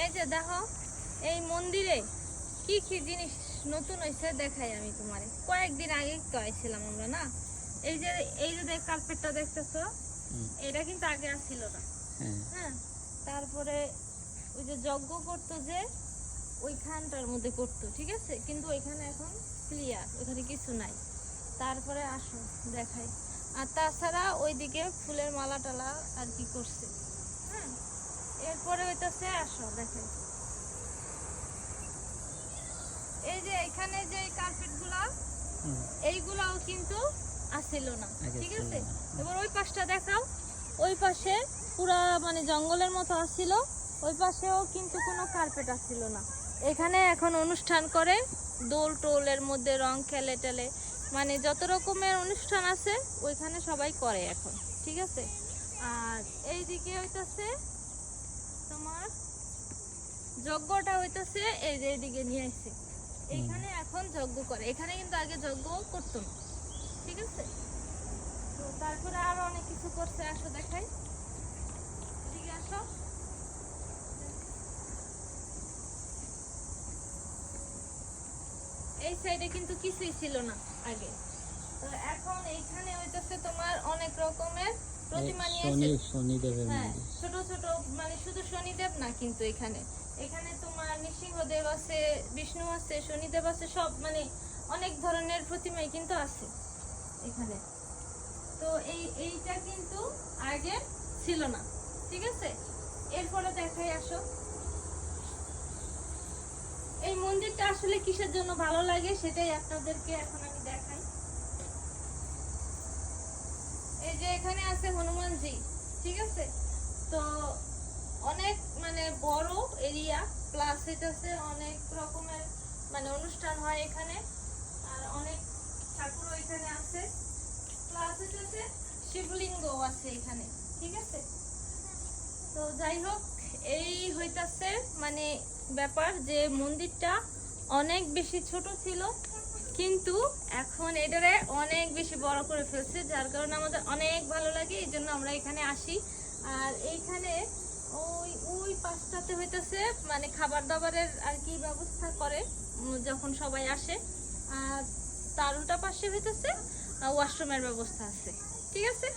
এই যে দেখো এই মন্দিরে কি কি জিনিস নতুন হয়েছে দেখাই আমি তোমারে। কয়েকদিন আগে তো আইছিলাম আমরা না। এই যে কার্পেটটা দেখতেছো, এটা কিন্তু আগে ছিল না। হ্যাঁ, তারপরে ওই যে যজ্ঞ করতো যে ওইখানটার মধ্যে করতো, ঠিক আছে, কিন্তু ওইখানে এখন ক্লিয়ার, ওইখানে কিছু নাই। তারপরে আসো দেখাই। আর তাছাড়া ওইদিকে ফুলের মালা টালা আর কি করছে। হ্যাঁ, এরপরে হইতাছে, আসো দেখাই। এই যে এখানে যে কার্পেট গুলা, এইগুলাও কিন্তু আসিল না, ঠিক আছে। এবার ওই পাশটা দেখাও। ওই পাশে পুরা মানে জঙ্গলের মতো আসছিল, ওই পাশেও কিন্তু কোনো কার্পেট আসছিল না। এখানে এখন অনুষ্ঠান করে, দোল টোলের মধ্যে রং খেলে টেলে, মানে যত রকমের অনুষ্ঠান আছে ওইখানে সবাই করে এখন, ঠিক আছে। আর এইদিকে হইতাছে তোমার যজ্ঞটা হইতাছে, এই যে এইদিকে নিয়ে আসছে, এইখানে এখন যজ্ঞ করে। এখানে কিন্তু আগে যজ্ঞ করতো না, ঠিক আছে। তো তারপরে আরো অনেক কিছু করছে, আসো দেখাই, এদিকে আসো। এই সাইডে কিন্তু কিছুই ছিল না আগে, তো এখন এইখানে হইতেছে তোমার অনেক রকমের প্রতিমা নিয়ে এসে, হ্যাঁ, ছোট ছোট, মানে শুধু শনিদেব না কিন্তু এখানে এখানে তোমার নৃসিংহদেব আছে, বিষ্ণু আছে, শনিদেব আছে, সব মানে অনেক ধরনের প্রতিমাই কিন্তু আছে এখানে। তো এইটা কিন্তু আগে ছিল না, ঠিক আছে। এরপরে দেখাই, আসো। এই মন্দিরটা আসলে কিসের জন্য ভালো লাগে সেটাই আপনাদেরকে এখন আমি দেখাই। এই যে এখানে আছে হনুমানজি, ঠিক আছে। তো অনেক মানে বড় এরিয়া, প্লাস এটাছে অনেক রকমের মানে অনুষ্ঠান হয় এখানে, আর অনেক ঠাকুরও এখানে আছে, প্লাস এটাছে শিবলিঙ্গ আছে এখানে, ঠিক আছে। তো যাই হোক, এই হইতাছে মানে ব্যাপার যে মন্দিরটা অনেক বেশি ছোট ছিল, কিন্তু এখন এটারে অনেক বেশি বড় করে ফেলছে, যার কারণে আমাদের অনেক ভালো লাগে, এই জন্য আমরা এখানে আসি। আর এইখানে ওই ওই পাশটাতে হইতেছে মানে খাবার দাবারের আর কি ব্যবস্থা করে যখন সবাই আসে, আর তার উল্টা পাশে হইতেছে ওয়াশরুমের ব্যবস্থা আছে, ঠিক আছে।